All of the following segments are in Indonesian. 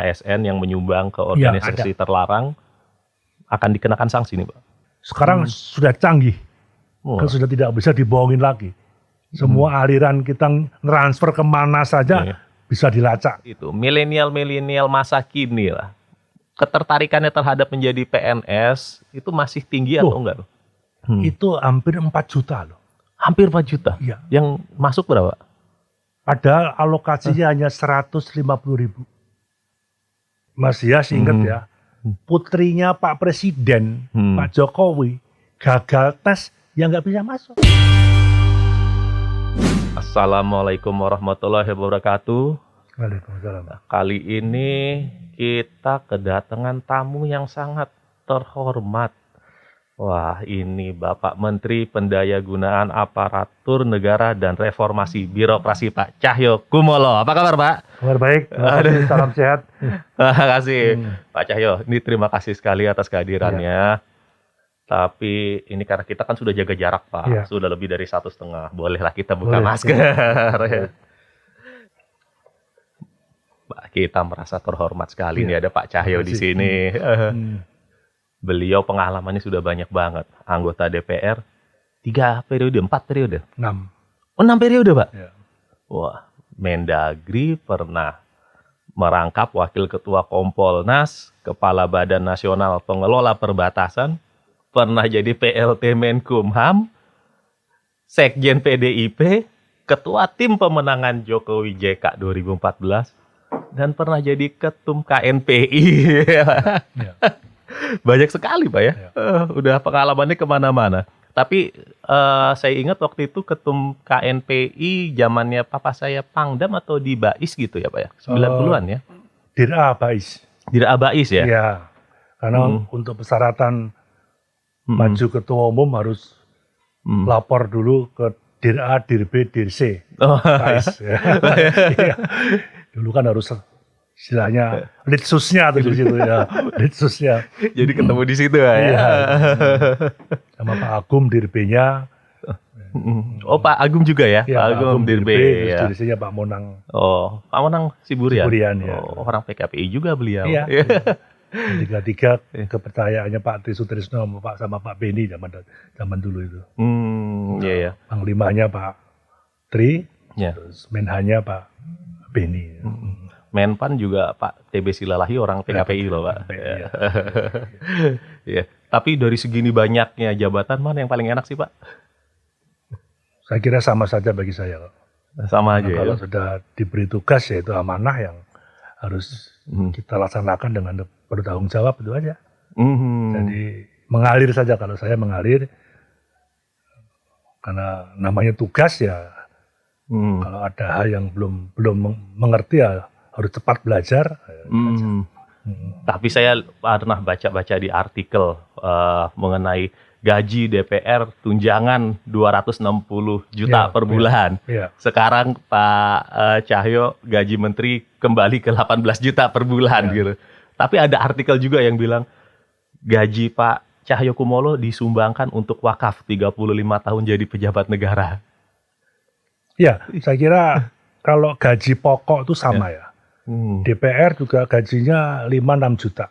ASN yang menyumbang ke Iya, organisasi terlarang akan dikenakan sanksi nih Pak? Sekarang sudah canggih, Wah. kan sudah tidak bisa dibohongin lagi. Semua aliran kita transfer kemana saja bisa dilacak. Itu milenial masa kini lah. Ketertarikannya terhadap menjadi PNS itu masih tinggi atau enggak? Itu hampir 4 juta loh. Hampir 4 juta? Iya. Yang masuk berapa? Padahal alokasinya hanya 150.000. Mas Yas ingat ya, putrinya Pak Presiden, Pak Jokowi, gagal tes yang nggak bisa masuk. Assalamualaikum warahmatullahi wabarakatuh. Waalaikumsalam. Kali ini kita kedatangan tamu yang sangat terhormat. Wah, ini Bapak Menteri Pendayagunaan Aparatur Negara dan Reformasi Birokrasi Pak Cahyokumolo. Apa kabar Pak? Kabar baik, salam sehat. Terima kasih Pak Cahyo. Ini terima kasih sekali atas kehadirannya. Tapi ini karena kita kan sudah jaga jarak Pak, sudah lebih dari 1,5. Bolehlah kita buka masker. Pak, kita merasa terhormat sekali nih ada Pak Cahyo di sini. Beliau pengalamannya sudah banyak banget. Anggota DPR 3 periode, 4 periode? 6. Oh, 6 periode Pak? Ya. Wah, Mendagri pernah merangkap Wakil Ketua Kompolnas, Kepala Badan Nasional Pengelola Perbatasan, pernah jadi PLT Menkumham, Sekjen PDIP, Ketua Tim Pemenangan Jokowi JK 2014, dan pernah jadi Ketum KNPI. Ya. Banyak sekali Pak ya. Udah pengalamannya kemana-mana. Tapi saya ingat waktu itu Ketum KNPI zamannya papa saya Pangdam atau di Bais gitu ya Pak ya? 90-an ya? Dir-A Bais. Dir-A Bais ya? Iya. Karena untuk persyaratan maju ketua umum harus lapor dulu ke Dir-A, Dir-B, Dir-C. Bais. Ya. Dulu kan harus istilahnya litsusnya atau di situ ya, litsusnya. Jadi ketemu di situ ya. Iya. Sama Pak Agum Dirbe-nya. Oh, Pak Agum juga ya? Ya, Pak Agum Dirbe. Ya. Dirbe-nya Pak Monang. Oh, Pak Monang Siburian. Siburian ya. Oh, orang PKPI juga beliau. Iya. Tiga-tiga kepercayaannya Pak Tri Sutrisno sama Pak Beni zaman dulu itu. Iya ya. Panglimanya Pak Tri, terus Menhanya Pak Beni. Menpan juga Pak TB Silalahi orang PKPI loh Pak. Ya. Tapi dari segini banyaknya jabatan mana yang paling enak sih Pak? Saya kira sama saja bagi saya. Sama aja kalau ya. sudah diberi tugas yaitu amanah yang harus kita laksanakan dengan bertanggung jawab itu aja. Jadi mengalir saja kalau saya mengalir karena namanya tugas ya. Kalau ada hal yang belum mengerti ya harus cepat belajar. Tapi saya pernah baca-baca di artikel mengenai gaji DPR tunjangan 260 juta per bulan. Sekarang Pak Cahyo gaji menteri kembali ke 18 juta per bulan gitu. Tapi ada artikel juga yang bilang gaji Pak Cahyokumolo disumbangkan untuk wakaf 35 tahun jadi pejabat negara. Ya, saya kira kalau gaji pokok itu sama ya. DPR juga gajinya 5-6 juta.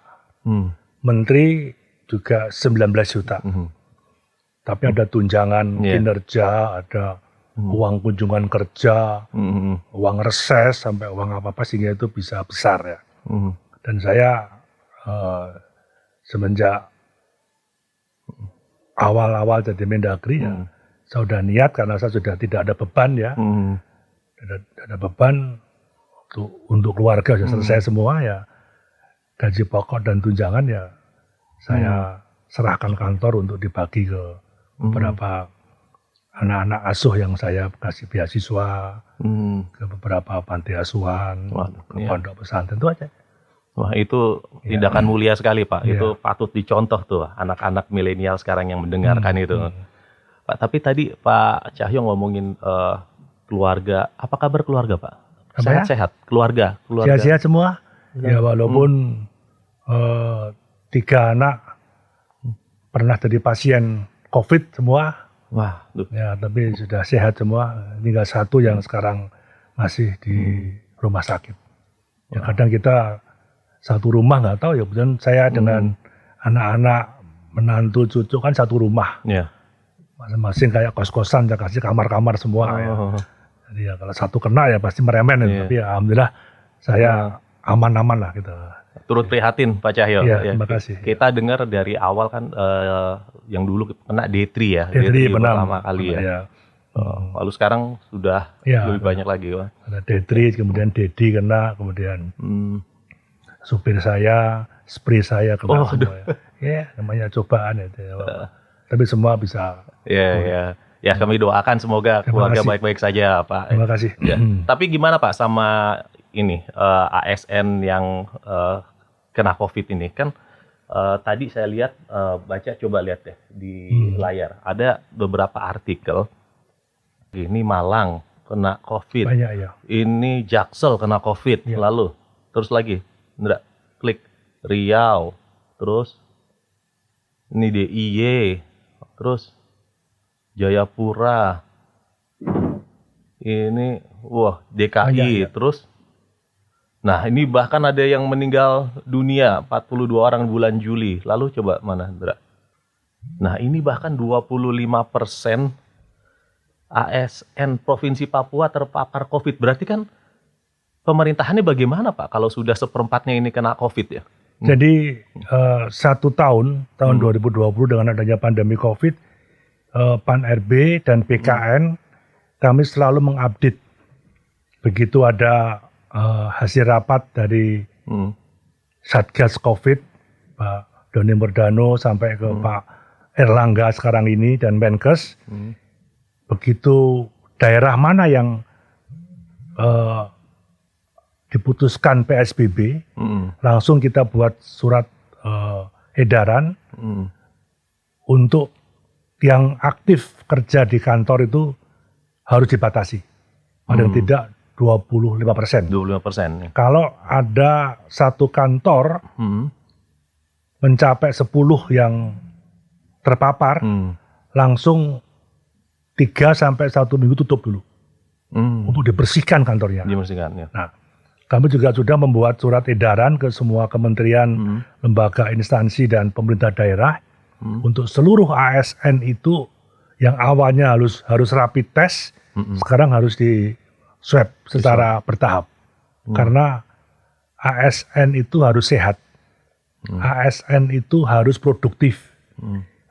Menteri juga 19 juta. Tapi ada tunjangan kinerja, ada uang kunjungan kerja, uang reses, sampai uang apa-apa sehingga itu bisa besar ya. Dan saya semenjak awal-awal jadi Mendagri ya, saya sudah niat karena saya sudah tidak ada beban ya. Tidak ada beban untuk keluarga sudah selesai semua ya. Gaji pokok dan tunjangan ya saya serahkan kantor untuk dibagi ke beberapa anak-anak asuh yang saya kasih beasiswa, ke beberapa panti asuhan, ke pondok pesantren itu aja. Wah, itu tindakan mulia sekali Pak. Itu patut dicontoh tuh anak-anak milenial sekarang yang mendengarkan itu. Pak, tapi tadi Pak Cahyo ngomongin keluarga. Apa kabar keluarga Pak? Sehat-sehat, keluarga. Sehat-sehat semua. Ya walaupun 3 anak pernah jadi pasien COVID semua. Wah, ya tapi sudah sehat semua. Tinggal 1 yang sekarang masih di rumah sakit. Ya kadang kita satu rumah nggak tahu ya, kemudian saya dengan anak-anak, menantu, cucu kan satu rumah. Ya. Masing-masing kayak kos-kosan, saya kasih kamar-kamar semua. Ya. Jadi ya kalau satu kena ya pasti meremen. Iya. Tapi ya alhamdulillah saya aman-aman lah gitu. Turut prihatin Pak Cahyo. Iya, terima kasih. Kita dengar dari awal kan yang dulu kena D3 ya. D3 pertama kali ya. Ya. Lalu sekarang sudah Ya, lebih banyak lagi. ada D3, kemudian D kena, kemudian supir saya, spree saya kena semua. Ya, namanya cobaan itu. Ya. Tapi semua bisa. Ya, kami doakan semoga keluarga baik-baik saja, Pak. Terima kasih. Ya. Tapi gimana Pak sama ini ASN yang kena COVID ini kan? Tadi saya lihat coba lihat deh di layar ada beberapa artikel. Ini Malang kena COVID. Banyak ya. Ini Jaksel kena COVID. Ya. Lalu terus lagi, Indra, klik Riau, terus ini DIY, terus Jayapura, ini DKI, terus, nah ini bahkan ada yang meninggal dunia 42 orang bulan Juli. Lalu coba mana, Indra? Nah ini bahkan 25% ASN Provinsi Papua terpapar COVID. Berarti kan pemerintahannya bagaimana Pak kalau sudah seperempatnya ini kena COVID ya? Jadi 1 tahun 2020 dengan adanya pandemi COVID, PAN RB dan PKN kami selalu mengupdate. Begitu ada hasil rapat dari Satgas COVID, Pak Doni Murdano sampai ke Pak Erlangga sekarang ini dan Menkes, begitu daerah mana yang diputuskan PSBB, langsung kita buat surat edaran untuk yang aktif kerja di kantor itu harus dibatasi, paling tidak 25%. 25%. Kalau ada satu kantor mencapai 10 yang terpapar, langsung 3 sampai 1 minggu tutup dulu untuk dibersihkan kantornya. Dibersihkan, ya. Nah, kami juga sudah membuat surat edaran ke semua kementerian, lembaga, instansi dan pemerintah daerah untuk seluruh ASN itu yang awalnya harus rapid test, sekarang harus di swab secara bertahap. Karena ASN itu harus sehat, ASN itu harus produktif,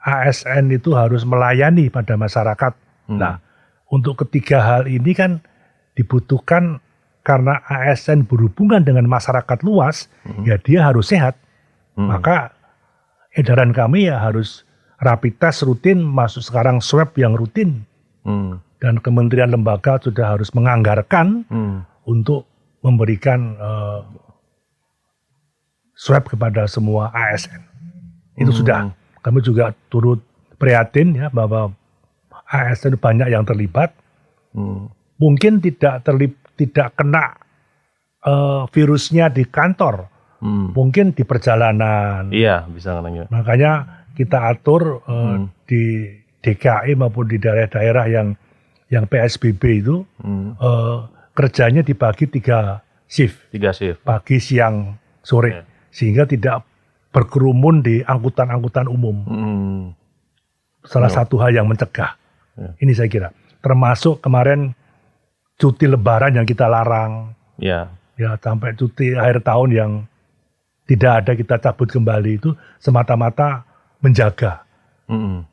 ASN itu harus melayani pada masyarakat. Nah, untuk ketiga hal ini kan dibutuhkan karena ASN berhubungan dengan masyarakat luas, ya dia harus sehat. Maka edaran kami ya harus rapid test rutin, masuk sekarang swab yang rutin. Dan kementerian lembaga sudah harus menganggarkan untuk memberikan swab kepada semua ASN. Itu sudah. Kami juga turut prihatin ya bahwa ASN banyak yang terlibat. Mungkin tidak kena virusnya di kantor, mungkin di perjalanan. Iya, bisa nanya. Makanya kita atur di DKI maupun di daerah-daerah yang PSBB itu kerjanya dibagi 3 shift. 3 shift. Pagi, siang, sore. Sehingga tidak berkerumun di angkutan-angkutan umum. Salah satu hal yang mencegah. Ini saya kira. Termasuk kemarin cuti lebaran yang kita larang. Ya, sampai cuti akhir tahun yang tidak ada kita cabut kembali itu semata-mata menjaga.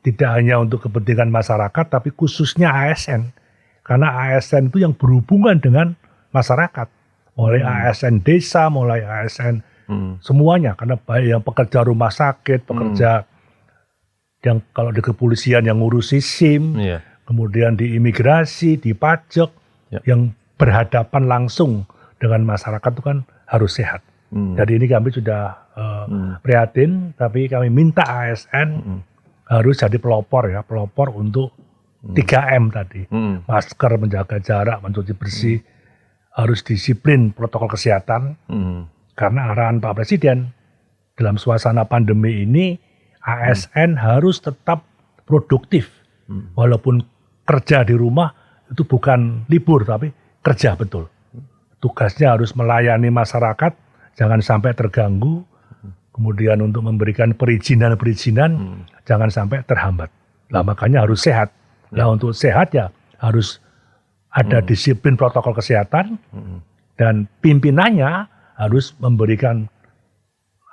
Tidak hanya untuk kepentingan masyarakat, tapi khususnya ASN. Karena ASN itu yang berhubungan dengan masyarakat. Mulai ASN desa, mulai ASN semuanya. Karena baik yang pekerja rumah sakit, pekerja yang kalau di kepolisian yang ngurusi SIM, kemudian di imigrasi, di pajak, yang berhadapan langsung dengan masyarakat itu kan harus sehat. Jadi ini kami sudah prihatin, tapi kami minta ASN harus jadi pelopor ya, pelopor untuk 3M tadi. Masker, menjaga jarak, mencuci bersih, harus disiplin protokol kesehatan. Karena arahan Pak Presiden dalam suasana pandemi ini, ASN harus tetap produktif. Walaupun kerja di rumah itu bukan libur, tapi kerja betul. Tugasnya harus melayani masyarakat jangan sampai terganggu. Kemudian untuk memberikan perizinan jangan sampai terhambat. Nah, makanya harus sehat. Nah, untuk sehat ya harus ada disiplin protokol kesehatan dan pimpinannya harus memberikan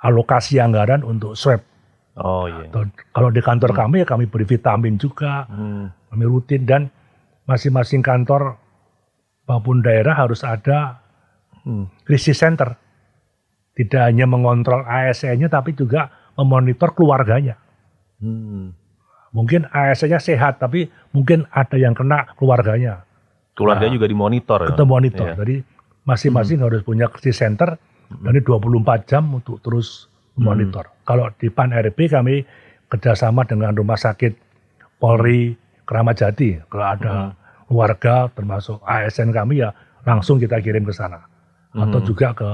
alokasi anggaran untuk swab. Oh iya. Kalau di kantor kami ya kami beri vitamin juga, kami rutin, dan masing-masing kantor maupun daerah harus ada krisis center. Tidak hanya mengontrol ASN-nya tapi juga memonitor keluarganya. Mungkin ASN-nya sehat tapi mungkin ada yang kena keluarganya. Keluarganya juga dimonitor. Kita monitor. Iya. Jadi masing-masing harus punya krisis center dan ini 24 jam untuk terus memonitor. Kalau di PAN-RB kami kerjasama dengan Rumah Sakit Polri Kramat Jati. Kalau ada keluarga termasuk ASN kami ya langsung kita kirim ke sana. Atau juga ke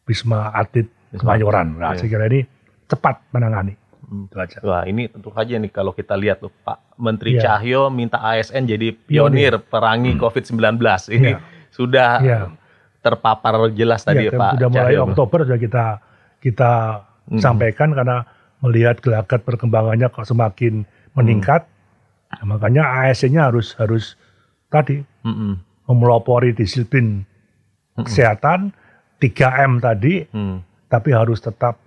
Wisma Atlet Kemayoran. Nah, saya kira ini cepat menangani. Itu aja. Wah, ini tentu saja nih kalau kita lihat loh, Pak Menteri Cahyo minta ASN jadi pionir perangi COVID-19. Ini sudah terpapar jelas tadi Pak sudah mulai Cahyo. Oktober sudah kita sampaikan karena melihat gelagat perkembangannya kok semakin meningkat. Nah, makanya ASN-nya harus tadi memelopori disiplin kesehatan 3M tadi, tapi harus tetap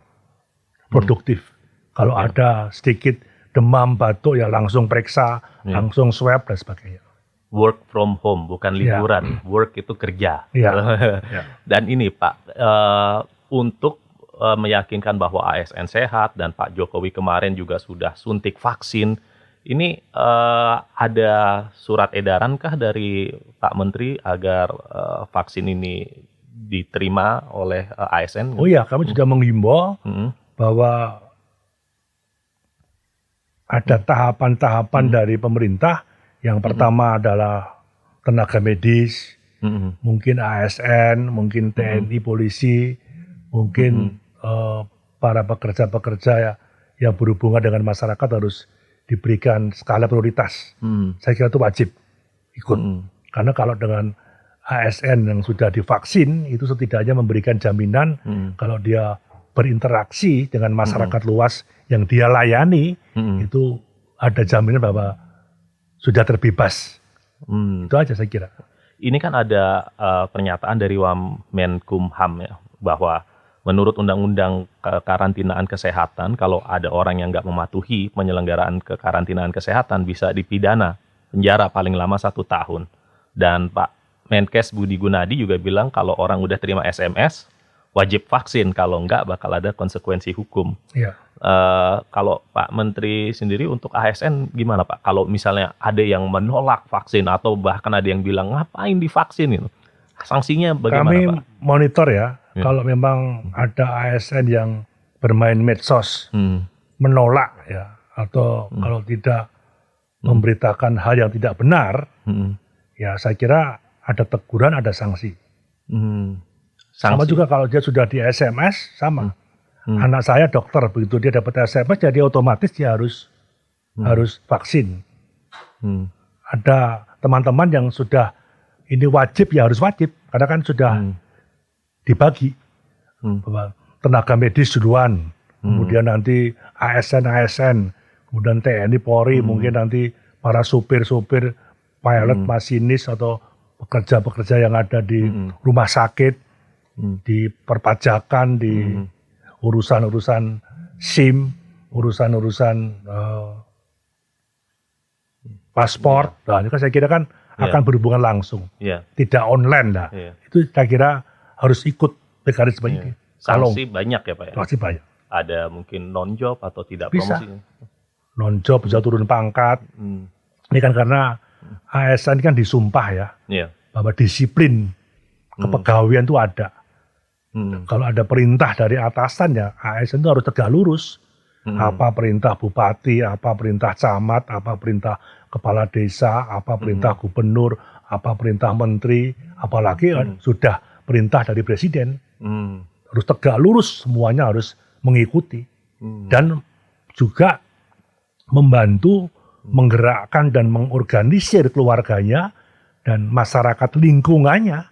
produktif. Kalau ada sedikit demam, batuk ya langsung periksa, langsung swab dan sebagainya. Work from home, bukan liburan. Work itu kerja. Dan ini Pak, untuk meyakinkan bahwa ASN sehat dan Pak Jokowi kemarin juga sudah suntik vaksin, ini ada surat edarankah dari Pak Menteri agar vaksin ini diterima oleh ASN? Oh iya, kami sudah menghimbau bahwa ada tahapan-tahapan dari pemerintah. Yang pertama adalah tenaga medis, mungkin ASN, mungkin TNI, polisi, mungkin para pekerja-pekerja yang berhubungan dengan masyarakat harus diberikan skala prioritas. Saya kira itu wajib ikut. Karena kalau dengan ASN yang sudah divaksin, itu setidaknya memberikan jaminan kalau dia berinteraksi dengan masyarakat luas yang dia layani, itu ada jaminan bahwa sudah terbebas. Itu aja saya kira. Ini kan ada pernyataan dari Wamenkumham ya, bahwa menurut Undang-Undang Kekarantinaan Kesehatan, kalau ada orang yang nggak mematuhi penyelenggaraan kekarantinaan kesehatan bisa dipidana penjara paling lama 1 tahun. Dan Pak Menkes Budi Gunadi juga bilang kalau orang udah terima SMS wajib vaksin, kalau nggak bakal ada konsekuensi hukum. Iya. Kalau Pak Menteri sendiri untuk ASN gimana Pak? Kalau misalnya ada yang menolak vaksin atau bahkan ada yang bilang ngapain divaksin itu, sanksinya bagaimana Kami Pak? monitor ya, kalau memang ada ASN yang bermain medsos, menolak ya, atau kalau tidak memberitakan hal yang tidak benar, ya saya kira ada teguran, ada sanksi. Sama juga kalau dia sudah di SMS, sama. Anak saya dokter, begitu dia dapat SMS, jadi otomatis dia harus vaksin. Ada teman-teman yang sudah ini wajib, ya harus wajib, karena kan sudah dibagi. Bahwa tenaga medis duluan, kemudian nanti ASN, kemudian TNI, Polri, mungkin nanti para supir-supir, pilot, masinis, atau pekerja-pekerja yang ada di rumah sakit, di perpajakan, di urusan-urusan SIM, urusan-urusan paspor. Nah, ini kan saya kira kan akan berhubungan langsung, tidak online lah. Itu saya kira harus ikut mekanisme ini. Sanksi banyak ya Pak ya? Sanksi banyak. Ada mungkin non-job atau tidak Bisa. promosi? Non-job bisa turun pangkat. Ini kan karena ASN kan disumpah ya, bahwa disiplin kepegawaian itu ada. Kalau ada perintah dari atasan ya, ASN itu harus tegak lurus. Apa perintah bupati, apa perintah camat, apa perintah kepala desa, apa perintah gubernur, apa perintah menteri, apalagi sudah perintah dari presiden. Harus tegak lurus, semuanya harus mengikuti. Dan juga membantu menggerakkan dan mengorganisir keluarganya dan masyarakat lingkungannya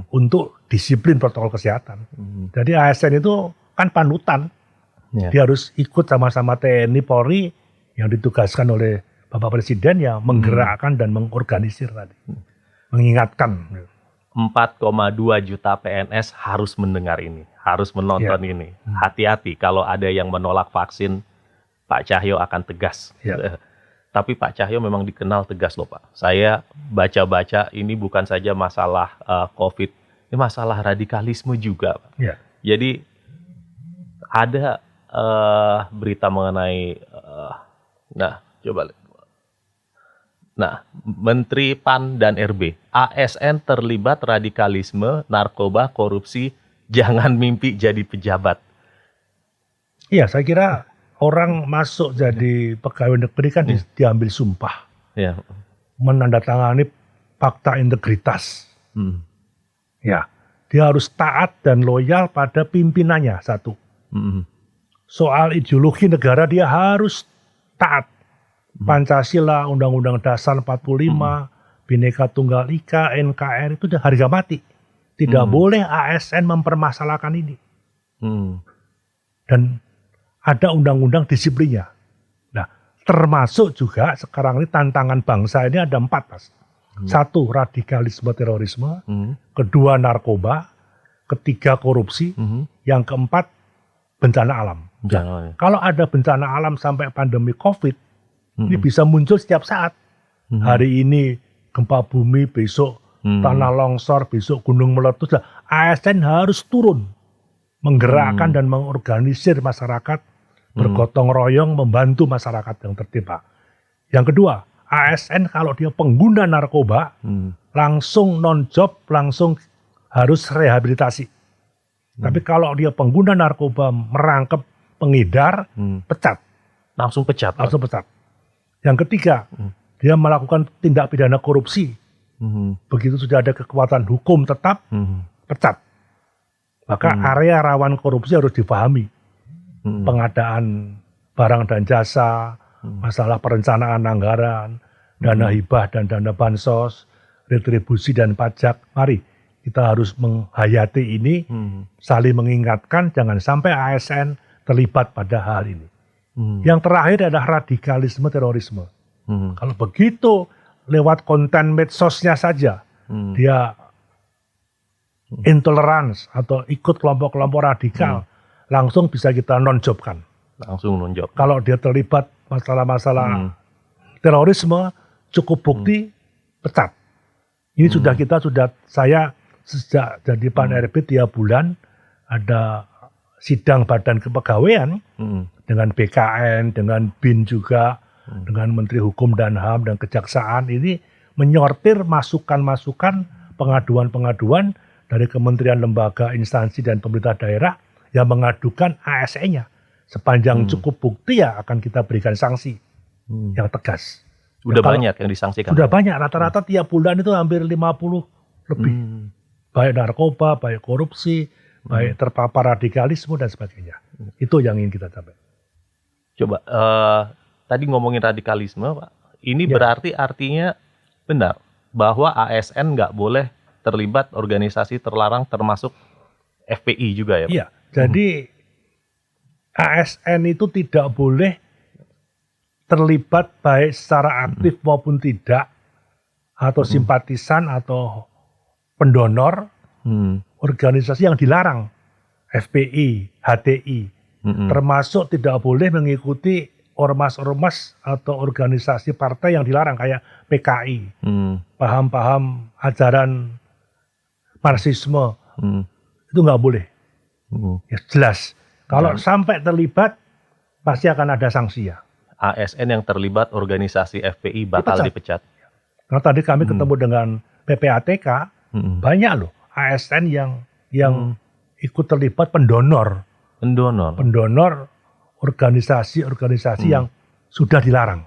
untuk disiplin protokol kesehatan. Jadi ASN itu kan panutan. Dia harus ikut sama-sama TNI, Polri yang ditugaskan oleh Bapak Presiden ya menggerakkan dan mengorganisir tadi. Mengingatkan. 4,2 juta PNS harus mendengar ini, harus menonton ini. Hati-hati kalau ada yang menolak vaksin, Pak Cahyo akan tegas. Tapi Pak Cahyo memang dikenal tegas loh Pak. Saya baca-baca ini bukan saja masalah COVID, ini masalah radikalisme juga Pak. Jadi ada berita mengenai, Menteri PAN dan RB, ASN terlibat radikalisme, narkoba, korupsi, jangan mimpi jadi pejabat. Iya, saya kira orang masuk jadi pegawai negeri kan diambil sumpah, menandatangani fakta integritas. Ya, dia harus taat dan loyal pada pimpinannya satu. Soal ideologi negara dia harus taat. Pancasila, Undang-Undang Dasar 45, Bhinneka Tunggal Ika, NKRI itu udah harga mati. Tidak boleh ASN mempermasalahkan ini. Dan ada undang-undang disiplinnya. Nah, termasuk juga sekarang ini tantangan bangsa ini ada 4, Mas. 1, radikalisme terorisme. 2, narkoba. 3, korupsi. Yang 4, bencana alam. Kalau ada bencana alam sampai pandemi COVID, ini bisa muncul setiap saat. Hari ini gempa bumi, besok tanah longsor, besok gunung meletus. ASN harus turun, menggerakkan dan mengorganisir masyarakat, bergotong royong membantu masyarakat yang tertimpa. Yang kedua, ASN kalau dia pengguna narkoba, langsung non-job, langsung harus rehabilitasi. Tapi kalau dia pengguna narkoba merangkap pengedar, pecat. Langsung pecat? Langsung pecat. Yang ketiga, dia melakukan tindak pidana korupsi. Begitu sudah ada kekuatan hukum tetap, pecat. Maka area rawan korupsi harus dipahami. Pengadaan barang dan jasa, masalah perencanaan anggaran, dana hibah dan dana bansos, retribusi dan pajak. Mari kita harus menghayati ini, saling mengingatkan jangan sampai ASN terlibat pada hal ini. Yang terakhir adalah radikalisme terorisme. Kalau begitu lewat konten medsosnya saja, dia intolerans atau ikut kelompok-kelompok radikal, langsung bisa kita non-jobkan. Langsung non-job. Kalau dia terlibat masalah-masalah terorisme, cukup bukti, pecat. Ini sudah saya sejak jadi PAN RB 3 bulan, ada sidang badan kepegawaian dengan BKN, dengan BIN juga, dengan Menteri Hukum dan HAM dan Kejaksaan, ini menyortir masukan-masukan, pengaduan-pengaduan dari kementerian, lembaga, instansi, dan pemerintah daerah yang mengadukan ASN-nya. Sepanjang cukup bukti ya akan kita berikan sanksi yang tegas. Sudah banyak yang disangsikan? Sudah banyak, rata-rata tiap bulan itu hampir 50 lebih. Baik narkoba, baik korupsi, baik terpapar radikalisme dan sebagainya. Itu yang ingin kita capai. Coba, tadi ngomongin radikalisme Pak, ini berarti artinya benar bahwa ASN nggak boleh terlibat organisasi terlarang termasuk FPI juga ya Pak? Iya, jadi ASN itu tidak boleh terlibat baik secara aktif maupun tidak, atau simpatisan atau pendonor organisasi yang dilarang, FPI, HTI, termasuk tidak boleh mengikuti ormas-ormas atau organisasi partai yang dilarang kayak PKI, paham-paham ajaran Marxisme, itu nggak boleh. Ya jelas, kalau sampai terlibat pasti akan ada sanksi ya. ASN yang terlibat organisasi FPI bakal dipecat. Karena tadi kami ketemu dengan PPATK, banyak loh ASN yang ikut terlibat pendonor organisasi-organisasi yang sudah dilarang.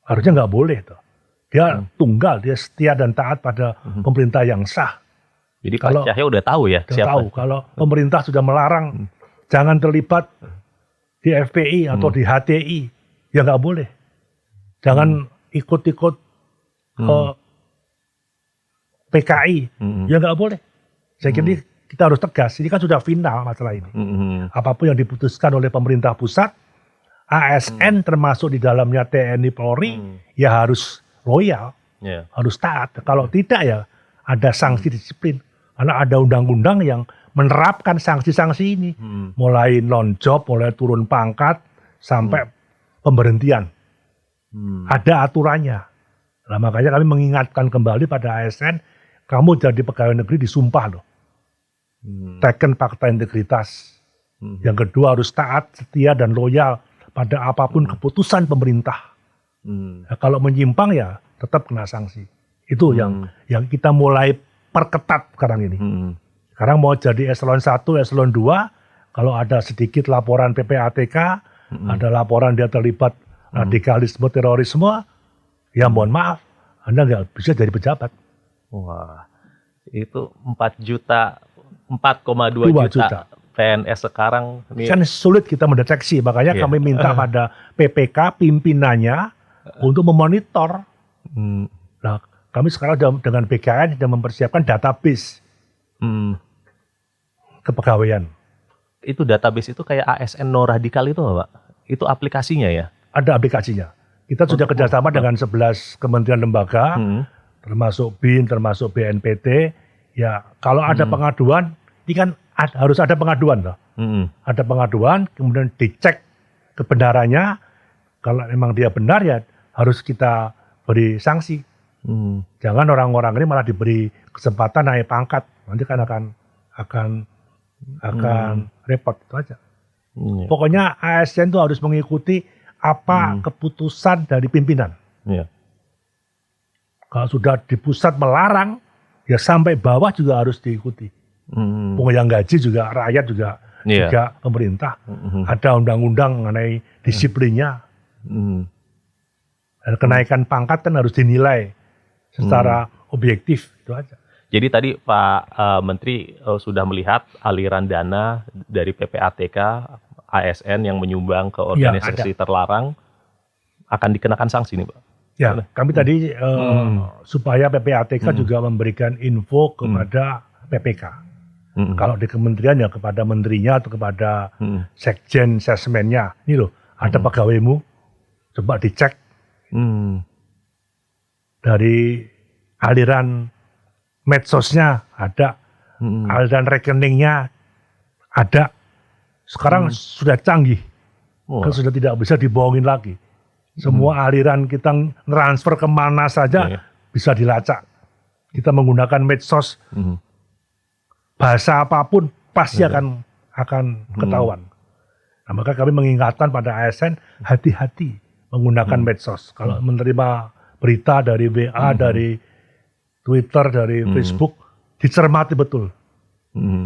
Harusnya nggak boleh tuh. Dia tunggal, dia setia dan taat pada pemerintah yang sah. Jadi Pak Cahyo udah tahu ya siapa? Tahu kalau pemerintah sudah melarang jangan terlibat di FPI atau di HTI, ya nggak boleh. Jangan ikut-ikut PKI, ya nggak boleh. Saya kira kita harus tegas, ini kan sudah final masalah ini. Apapun yang diputuskan oleh pemerintah pusat, ASN termasuk di dalamnya TNI Polri, ya harus loyal, harus taat. Kalau tidak ya ada sanksi disiplin. Karena ada undang-undang yang menerapkan sanksi-sanksi ini. Mulai non-job, mulai turun pangkat, sampai pemberhentian. Ada aturannya. Nah, makanya kami mengingatkan kembali pada ASN, kamu jadi pegawai negeri disumpah loh. Teken fakta integritas. Yang kedua harus taat, setia, dan loyal pada apapun keputusan pemerintah. Nah, kalau menyimpang ya tetap kena sanksi. Itu yang kita mulai perketat sekarang ini. Sekarang mau jadi eselon 1, eselon 2, kalau ada sedikit laporan PPATK, ada laporan dia terlibat radikalisme, terorisme, ya mohon maaf, Anda nggak bisa jadi pejabat. Wah, itu 4,2 juta PNS sekarang. Kan sulit kita mendeteksi, makanya kami minta pada PPK pimpinannya untuk memonitor. Nah, kami sekarang dengan BKN sudah mempersiapkan database kepegawaian. Itu database itu kayak ASN no radikal itu Pak? Itu aplikasinya ya? Ada aplikasinya. Kita sudah kerjasama dengan 11 kementerian lembaga, termasuk BIN, termasuk BNPT. Ya, kalau ada pengaduan, ini kan harus ada pengaduan loh. Ada pengaduan, kemudian dicek kebenarannya. Kalau memang dia benar ya harus kita beri sanksi. Jangan orang-orang ini malah diberi kesempatan naik pangkat. Nanti kan akan repot itu aja. Pokoknya ASN itu harus mengikuti apa keputusan dari pimpinan. Kalau sudah di pusat melarang, ya sampai bawah juga harus diikuti. Yang gaji juga rakyat juga pemerintah. Ada undang-undang mengenai disiplinnya. Dan kenaikan pangkat kan harus dinilai secara objektif, itu aja. Jadi tadi Pak Menteri sudah melihat aliran dana dari PPATK, ASN yang menyumbang ke organisasi terlarang akan dikenakan sanksi nih Pak? Ya, kami tadi supaya PPATK juga memberikan info kepada PPK. Kalau di kementerian ya kepada menterinya atau kepada sekjen sesmennya. Ini loh, ada pegawaimu, coba dicek. Dari aliran medsosnya ada, aliran rekeningnya ada. Sekarang sudah canggih, kan sudah tidak bisa dibohongin lagi. Semua aliran kita transfer kemana saja bisa dilacak. Kita menggunakan medsos, bahasa apapun pasti akan ketahuan. Nah, maka kami mengingatkan pada ASN hati-hati menggunakan medsos. Kalau menerima berita dari WA, dari Twitter, dari Facebook, dicermati betul.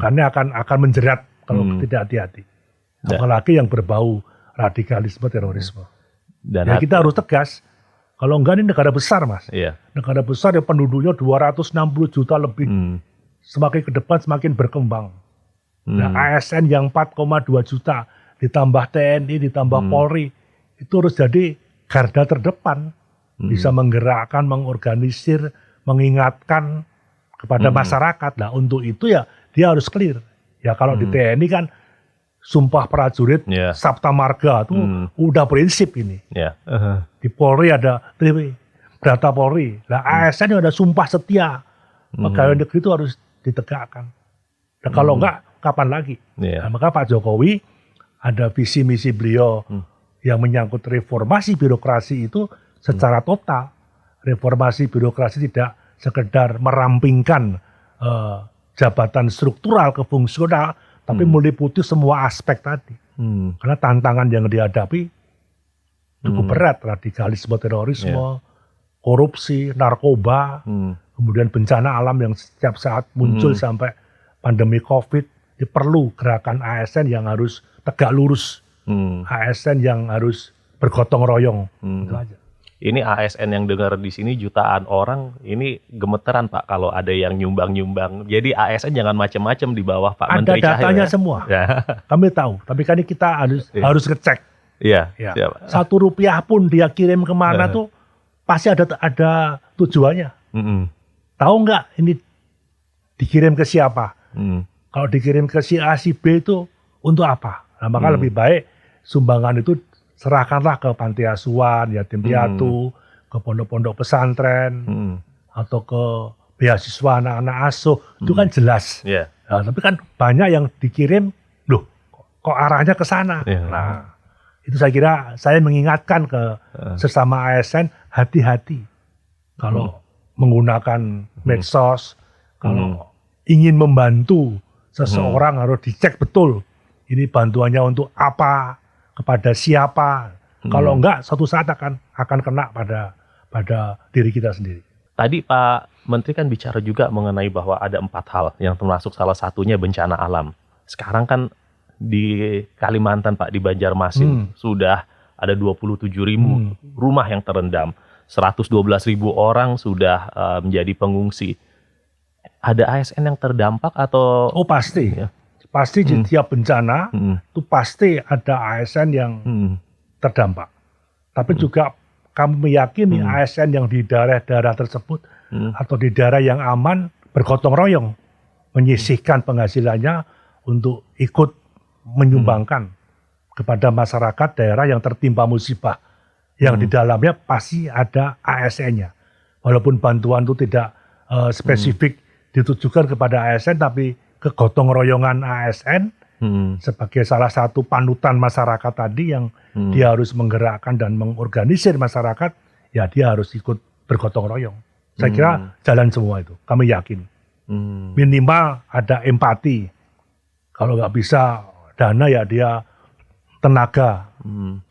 Karena akan menjerat kalau tidak hati-hati. Apalagi yang berbau radikalisme, terorisme. Dan ya kita harus tegas. Kalau enggak ini negara besar Mas. Negara besar yang penduduknya 260 juta lebih. Semakin ke depan semakin berkembang. Nah ASN yang 4,2 juta ditambah TNI, ditambah Polri. Itu harus jadi garda terdepan. Bisa menggerakkan, mengorganisir, mengingatkan kepada masyarakat. Nah untuk itu ya dia harus clear. Ya kalau di TNI kan sumpah prajurit, Sabta Marga itu udah prinsip ini. Di Polri ada Brata Polri. Nah ASN ada sumpah setia. Pegawai negeri itu harus ditegakkan. Nah kalau enggak, kapan lagi? Nah, maka Pak Jokowi ada visi misi beliau yang menyangkut reformasi birokrasi itu secara total. Reformasi birokrasi tidak sekedar merampingkan jabatan struktural ke fungsional, tapi meliputi semua aspek tadi. Karena tantangan yang dihadapi cukup berat. Radikalisme, terorisme, korupsi, narkoba, kemudian bencana alam yang setiap saat muncul sampai pandemi COVID. Ini perlu gerakan ASN yang harus tegak lurus. ASN yang harus bergotong royong. Itu aja. Ini ASN yang dengar di sini jutaan orang, ini gemeteran Pak kalau ada yang nyumbang-nyumbang. Jadi ASN jangan macam-macam di bawah Pak Menteri Cahyo. Ada datanya semua. Kami tahu, tapi kan kita harus ngecek. Rp1 pun dia kirim kemana tuh pasti ada tujuannya. tahu nggak ini dikirim ke siapa? Hmm. Kalau dikirim ke si A, si B itu untuk apa? Nah, maka lebih baik sumbangan itu serahkanlah ke panti asuhan, yatim piatu, ke pondok-pondok pesantren, atau ke beasiswa anak-anak asuh. Itu kan jelas. Yeah. Nah, tapi kan banyak yang dikirim, loh kok arahnya ke sana. Yeah. Nah, itu saya kira saya mengingatkan ke sesama ASN, hati-hati. Kalau menggunakan medsos, kalau ingin membantu seseorang harus dicek betul. Ini bantuannya untuk apa, kepada siapa. Kalau enggak, suatu saat akan kena pada diri kita sendiri. Tadi Pak Menteri kan bicara juga mengenai bahwa ada 4 hal yang termasuk salah satunya bencana alam. Sekarang kan di Kalimantan Pak, di Banjarmasin sudah ada 27.000 rumah yang terendam. 112.000 orang sudah menjadi pengungsi. Ada ASN yang terdampak atau? Oh pasti, ya. Pasti di tiap bencana itu pasti ada ASN yang terdampak. Tapi juga kami meyakini ASN yang di daerah-daerah tersebut atau di daerah yang aman bergotong royong menyisihkan penghasilannya untuk ikut menyumbangkan kepada masyarakat daerah yang tertimpa musibah. Yang di dalamnya pasti ada ASN-nya. Walaupun bantuan itu tidak spesifik ditujukan kepada ASN, tapi kegotong royongan ASN sebagai salah satu panutan masyarakat tadi yang dia harus menggerakkan dan mengorganisir masyarakat, ya dia harus ikut bergotong royong. Saya kira jalan semua itu, kami yakin. Minimal ada empati. Kalau nggak bisa dana ya dia tenaga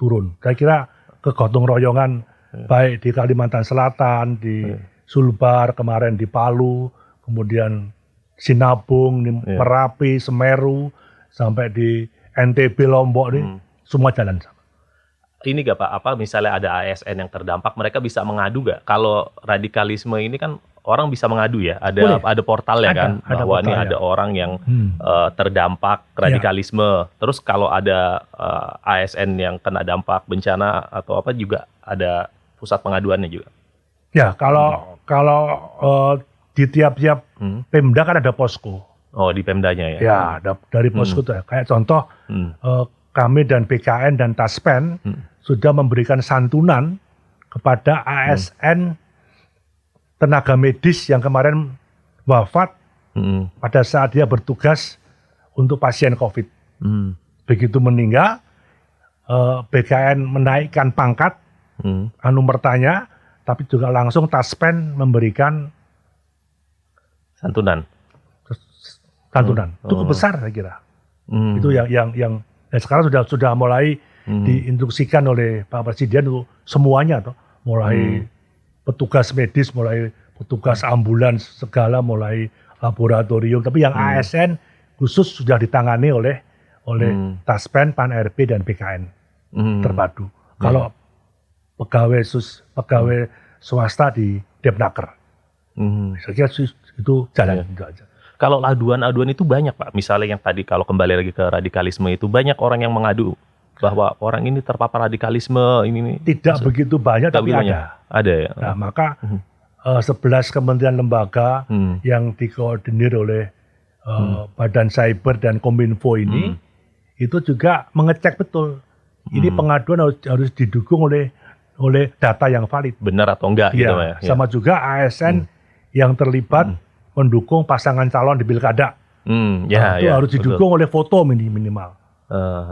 turun. Saya kira kegotong royongan baik di Kalimantan Selatan, di Sulbar, kemarin di Palu, kemudian Sinabung, Merapi, Semeru, sampai di NTB Lombok ini semua jalan sama. Ini gak Pak, apa misalnya ada ASN yang terdampak, mereka bisa mengadu gak? Kalau radikalisme ini kan orang bisa mengadu ya, ada portalnya kan, bahwa ini ada orang yang terdampak radikalisme. Terus kalau ada ASN yang kena dampak bencana atau apa juga ada pusat pengaduannya juga. Ya kalau di tiap-tiap Pemda kan ada posko. Oh di Pemdanya ya? Ya dari posko itu kayak contoh kami dan BKN dan Taspen sudah memberikan santunan kepada ASN tenaga medis yang kemarin wafat pada saat dia bertugas untuk pasien COVID. Begitu meninggal, BKN menaikkan pangkat, bertanya, tapi juga langsung Taspen memberikan santunan. Cukup besar saya kira. Itu yang sekarang sudah mulai diinstruksikan oleh Pak Presiden untuk semuanya, mulai petugas medis, mulai petugas ambulans segala, mulai laboratorium. Tapi yang ASN khusus sudah ditangani oleh Taspen, Pan-RB dan BKN terpadu. Kalau pegawai swasta di Depnaker, saya kira itu jalan itu aja. Kalau aduan-aduan itu banyak Pak, misalnya yang tadi kalau kembali lagi ke radikalisme itu banyak orang yang mengadu bahwa orang ini terpapar radikalisme ini. Tidak begitu banyak, tapi ada ya. Nah, maka 11 kementerian lembaga yang dikoordinir oleh Badan Cyber dan Kominfo ini itu juga mengecek betul ini pengaduan harus didukung oleh data yang valid. Benar atau enggak gitu ya. Sama juga ASN yang terlibat mendukung pasangan calon di pilkada. Itu harus didukung oleh foto minimal.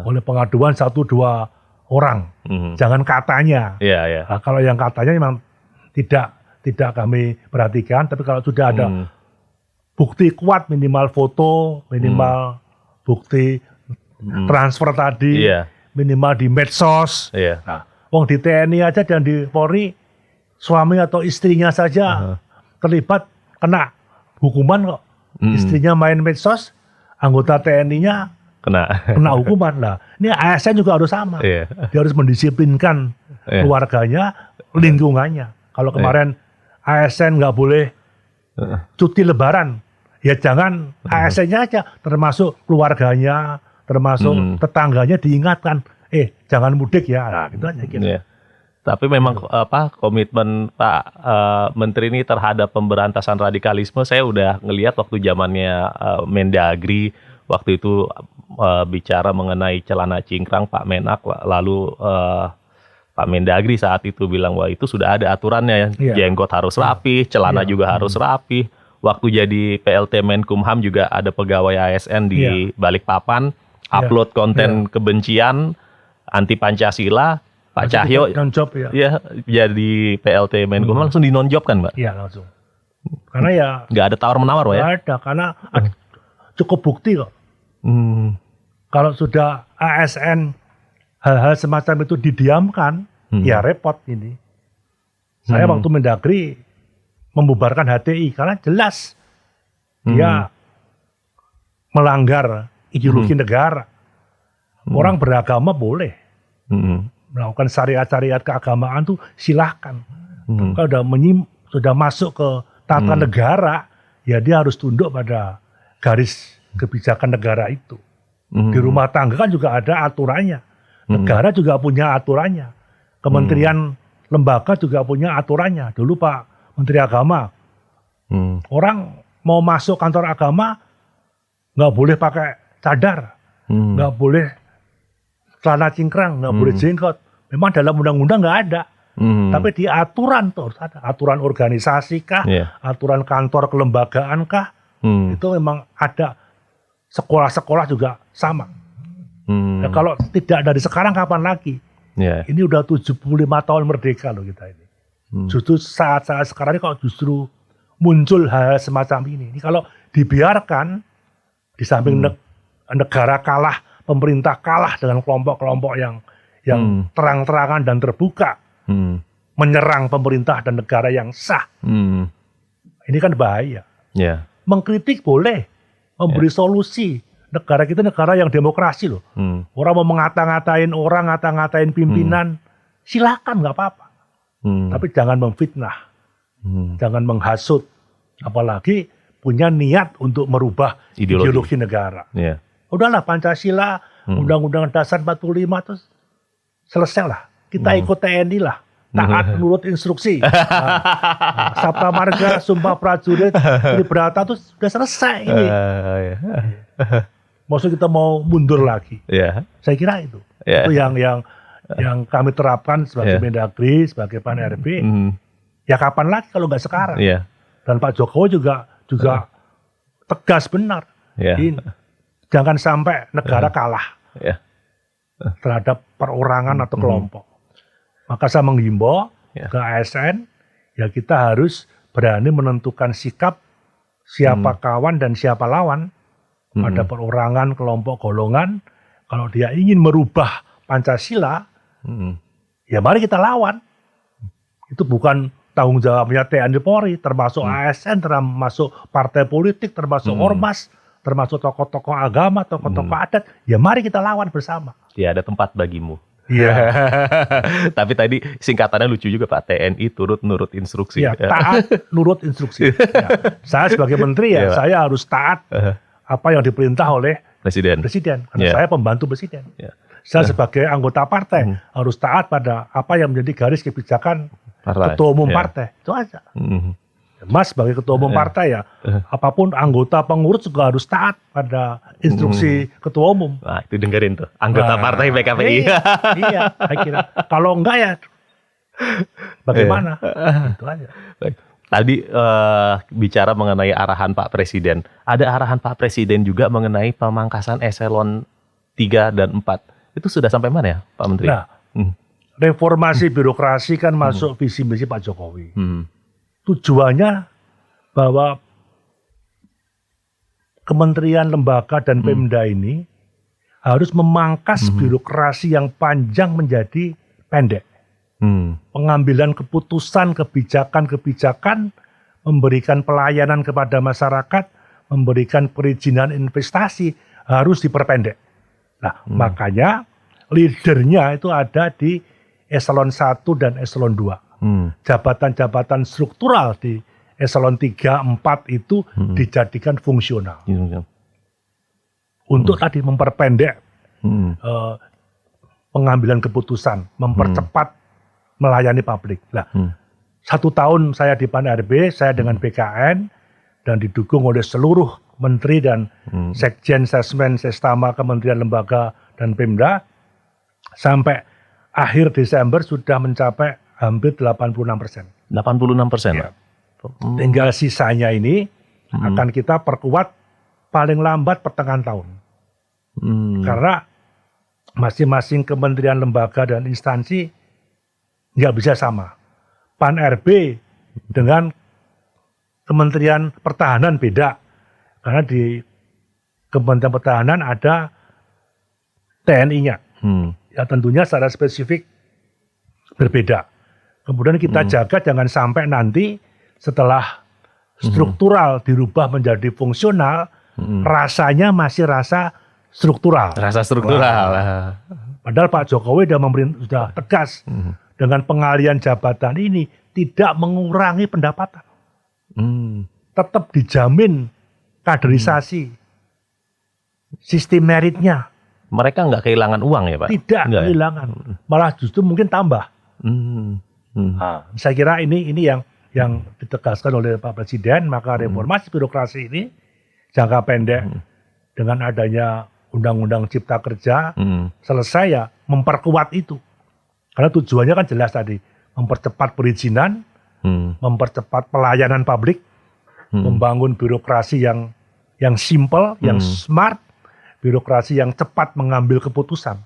Oleh pengaduan 1-2 orang. Jangan katanya. Nah, kalau yang katanya memang tidak kami perhatikan, tapi kalau sudah ada bukti kuat, minimal foto, minimal bukti transfer tadi, minimal di medsos. Nah, wong di TNI aja dan di Polri, suami atau istrinya saja terlibat kena hukuman kok. Istrinya main medsos, anggota TNI-nya kena hukuman. Nah, ini ASN juga harus sama. Dia harus mendisiplinkan keluarganya, lingkungannya. Kalau kemarin ASN nggak boleh cuti lebaran, ya jangan ASN-nya aja, termasuk keluarganya, termasuk tetangganya diingatkan, jangan mudik ya. Nah, gitu aja kira. Tapi memang komitmen Pak Menteri ini terhadap pemberantasan radikalisme, saya udah ngelihat waktu zamannya Mendagri, waktu itu bicara mengenai celana cingkrang Pak Menak, lalu Pak Mendagri saat itu bilang wah itu sudah ada aturannya, jenggot harus rapih, celana juga harus rapih. Waktu jadi PLT Menkumham juga ada pegawai ASN di Balikpapan, upload konten kebencian anti Pancasila. Pak Cahyo jadi PLT Menkumham langsung dinonjob kan, Mbak? Iya, langsung. Karena ya nggak ada tawar-menawar, Pak ya? Nggak ada, karena cukup bukti kok. Kalau sudah ASN hal-hal semacam itu didiamkan, ya repot ini. Saya waktu Mendagri membubarkan HTI karena jelas dia melanggar ideologi negara. Orang beragama boleh. Melakukan syariat-syariat keagamaan tuh silahkan. Kalau sudah masuk ke tata negara, ya dia harus tunduk pada garis kebijakan negara itu. Di rumah tangga kan juga ada aturannya. Negara juga punya aturannya. Kementerian lembaga juga punya aturannya. Dulu Pak Menteri Agama, orang mau masuk kantor agama nggak boleh pakai cadar, nggak boleh celana cingkrang, nggak boleh jenggot. Memang dalam undang-undang nggak ada. Tapi di aturan tuh harus ada. Aturan organisasi kah, aturan kantor kelembagaan kah, itu memang ada. Sekolah-sekolah juga sama. Nah, kalau tidak dari sekarang kapan lagi? Ini udah 75 tahun merdeka loh kita ini. Justru saat-saat sekarang ini kok justru muncul hal semacam ini. Ini kalau dibiarkan, di samping negara kalah, pemerintah kalah dengan kelompok-kelompok yang terang-terangan dan terbuka menyerang pemerintah dan negara yang sah. Ini kan bahaya. Mengkritik boleh, memberi solusi. Negara kita negara yang demokrasi loh. Orang mau ngata-ngatain orang, ngata-ngatain pimpinan, silakan nggak apa-apa. Tapi jangan memfitnah, jangan menghasut, apalagi punya niat untuk merubah ideologi negara. Udahlah Pancasila, Undang-Undang Dasar 45 terus selesai lah. Kita ikut TNI lah. Taat menurut instruksi. Sabta Marga, Sumpah Prajurit, Liberata itu sudah selesai ini. Maksud kita mau mundur lagi. Saya kira itu. Itu yang kami terapkan sebagai Mendagri, sebagai Pan RB. Ya kapan lagi kalau nggak sekarang. Dan Pak Jokowi juga tegas benar. Ini, jangan sampai negara kalah terhadap perorangan atau kelompok. Maka saya menghimbau ke ASN, ya kita harus berani menentukan sikap siapa kawan dan siapa lawan pada perorangan, kelompok, golongan. Kalau dia ingin merubah Pancasila, ya mari kita lawan. Itu bukan tanggung jawabnya TNI Polri, termasuk ASN, termasuk partai politik, termasuk ormas, termasuk tokoh-tokoh agama, tokoh-tokoh adat. Ya mari kita lawan bersama. Ya ada tempat bagimu. Iya. Tapi tadi singkatannya lucu juga Pak, TNI turut nurut instruksi. Ya, taat nurut instruksi. Saya sebagai menteri saya harus taat apa yang diperintah oleh Presiden. Karena saya pembantu Presiden. Saya sebagai anggota partai harus taat pada apa yang menjadi garis kebijakan ketua umum partai. Itu aja. Mas sebagai ketua umum partai ya, apapun anggota pengurus juga harus taat pada instruksi ketua umum. Nah itu dengerin tuh, anggota partai PKPI. Iya, saya kira. Kalau enggak ya bagaimana? Itu aja. Baik. Tadi bicara mengenai arahan Pak Presiden. Ada arahan Pak Presiden juga mengenai pemangkasan eselon 3 dan 4. Itu sudah sampai mana ya Pak Menteri? Nah, reformasi birokrasi kan masuk visi misi Pak Jokowi. Tujuannya bahwa kementerian, lembaga, dan Pemda ini harus memangkas birokrasi yang panjang menjadi pendek. Pengambilan keputusan, kebijakan-kebijakan, memberikan pelayanan kepada masyarakat, memberikan perizinan investasi harus diperpendek. Nah, makanya leadernya itu ada di eselon 1 dan eselon 2. Jabatan-jabatan struktural di eselon 3, 4 itu dijadikan fungsional. Untuk tadi memperpendek pengambilan keputusan, mempercepat melayani publik. Nah, 1 tahun saya di Pan-RB, saya dengan BKN dan didukung oleh seluruh menteri dan sekjen, sesmen, sestama, kementerian, lembaga dan Pemda, sampai akhir Desember sudah mencapai hampir 86%. 86%. Ya. Tinggal sisanya ini akan kita perkuat paling lambat pertengahan tahun. Karena masing-masing kementerian, lembaga dan instansi nggak bisa sama. Pan-RB dengan Kementerian Pertahanan beda. Karena di Kementerian Pertahanan ada TNI-nya. Ya tentunya secara spesifik berbeda. Kemudian kita jaga jangan sampai nanti setelah struktural dirubah menjadi fungsional, rasanya masih rasa struktural. Rasa struktural. Padahal Pak Jokowi sudah tegas dengan pengalihan jabatan ini tidak mengurangi pendapatan. Tetap dijamin kaderisasi, sistem meritnya. Mereka nggak kehilangan uang ya Pak? Tidak kehilangan, malah justru mungkin tambah. Nah, saya kira ini yang ditegaskan oleh Pak Presiden. Maka reformasi birokrasi ini jangka pendek dengan adanya Undang-Undang Cipta Kerja selesai ya memperkuat itu. Karena tujuannya kan jelas tadi, mempercepat perizinan, mempercepat pelayanan publik, membangun birokrasi yang simple, yang smart, birokrasi yang cepat mengambil keputusan.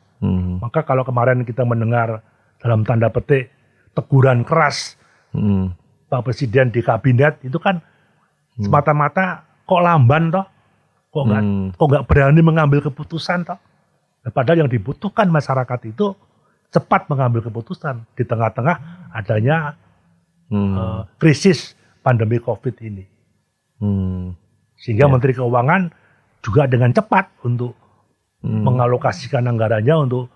Maka kalau kemarin kita mendengar dalam tanda petik teguran keras Pak Presiden di kabinet itu kan semata-mata kok lamban toh, kok nggak berani mengambil keputusan toh. Nah, padahal yang dibutuhkan masyarakat itu cepat mengambil keputusan di tengah-tengah adanya krisis pandemi COVID ini. Sehingga Menteri Keuangan juga dengan cepat untuk mengalokasikan anggarannya untuk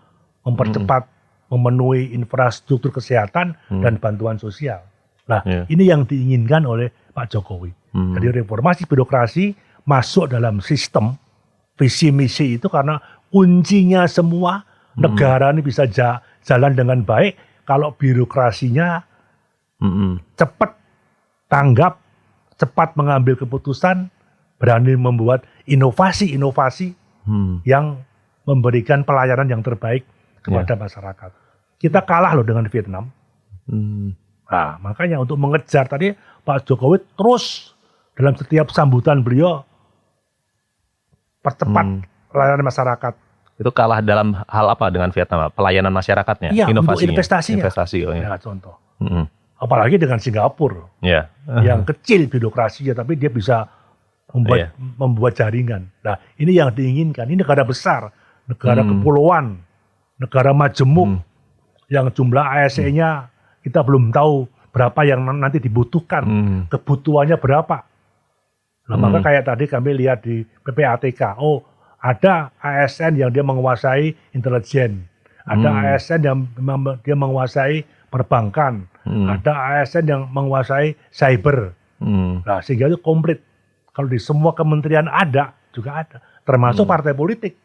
mempercepat memenuhi infrastruktur kesehatan dan bantuan sosial. Nah, ini yang diinginkan oleh Pak Jokowi. Jadi reformasi birokrasi masuk dalam sistem visi misi itu karena kuncinya semua negara ini bisa jalan dengan baik kalau birokrasinya cepat tanggap, cepat mengambil keputusan, berani membuat inovasi-inovasi yang memberikan pelayanan yang terbaik kepada masyarakat. Kita kalah loh dengan Vietnam. Nah, makanya untuk mengejar tadi Pak Jokowi terus dalam setiap sambutan beliau percepat pelayanan masyarakat. Itu kalah dalam hal apa dengan Vietnam? Pelayanan masyarakatnya, iya, inovasinya. untuk investasinya. Investasi, ya, contoh. Apalagi dengan Singapura, yang kecil birokrasinya, tapi dia bisa membuat jaringan. Nah, ini yang diinginkan. Ini negara besar, negara kepulauan, negara majemuk, yang jumlah ASN-nya kita belum tahu berapa yang nanti dibutuhkan, kebutuhannya berapa. Nah, maka kayak tadi kami lihat di PPATK, ada ASN yang dia menguasai intelijen, ada ASN yang dia menguasai perbankan, ada ASN yang menguasai cyber. Nah, sehingga itu komplit. Kalau di semua kementerian juga ada, termasuk partai politik.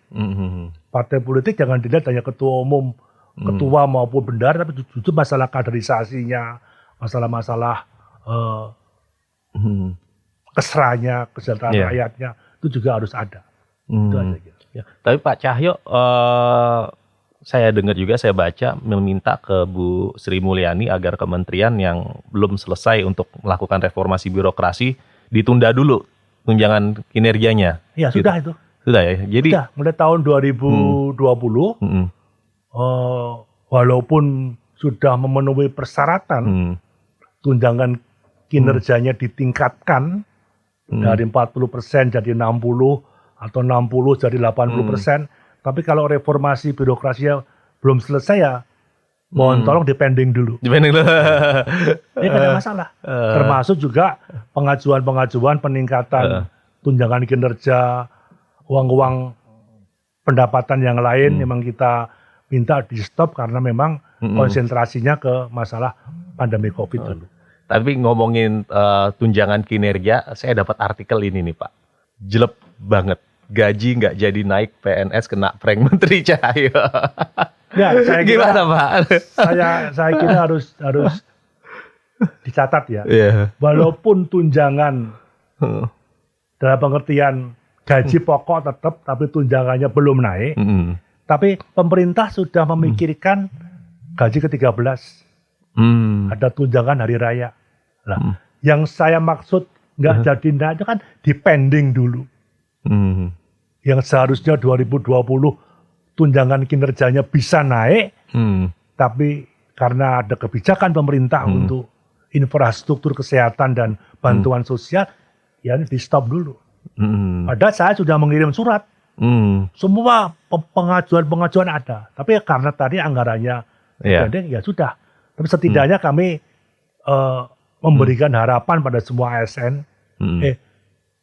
Partai politik jangan dilihat hanya ketua umum, ketua maupun bendahara, tapi justru masalah kaderisasinya, masalah-masalah kesranya, kesejahteraan rakyatnya, itu juga harus ada. Itu aja gitu. Tapi Pak Cahyo, saya dengar juga, saya baca meminta ke Bu Sri Mulyani agar kementerian yang belum selesai untuk melakukan reformasi birokrasi ditunda dulu tunjangan kinerjanya. Ya, sudah itu. Sudah ya. Jadi sudah, mulai tahun 2020 walaupun sudah memenuhi persyaratan tunjangan kinerjanya ditingkatkan dari 40% jadi 60 atau 60 jadi 80%, tapi kalau reformasi birokrasinya belum selesai ya mohon tolong dipending dulu. Ini nggak ada masalah. Termasuk juga pengajuan peningkatan tunjangan kinerja, uang-uang pendapatan yang lain memang kita minta di stop karena memang konsentrasinya ke masalah pandemi COVID dulu. Tapi ngomongin tunjangan kinerja, saya dapat artikel ini nih Pak. Jelek banget. Gaji nggak jadi naik, PNS kena prank Menteri Cahyo. Ya, saya kira, Gimana Pak? saya kira harus dicatat ya. Iya. Walaupun tunjangan dalam pengertian gaji pokok tetap, tapi tunjangannya belum naik. Tapi pemerintah sudah memikirkan gaji ke-13. Ada tunjangan hari raya. Nah, yang saya maksud nggak jadi naik itu kan dipending dulu. Yang seharusnya 2020 tunjangan kinerjanya bisa naik, tapi karena ada kebijakan pemerintah untuk infrastruktur kesehatan dan bantuan sosial, ya ini di stop dulu. Padahal saya sudah mengirim surat, semua pengajuan ada, tapi karena tadi anggarannya pendek, ya sudah. Tapi setidaknya kami memberikan harapan pada semua ASN,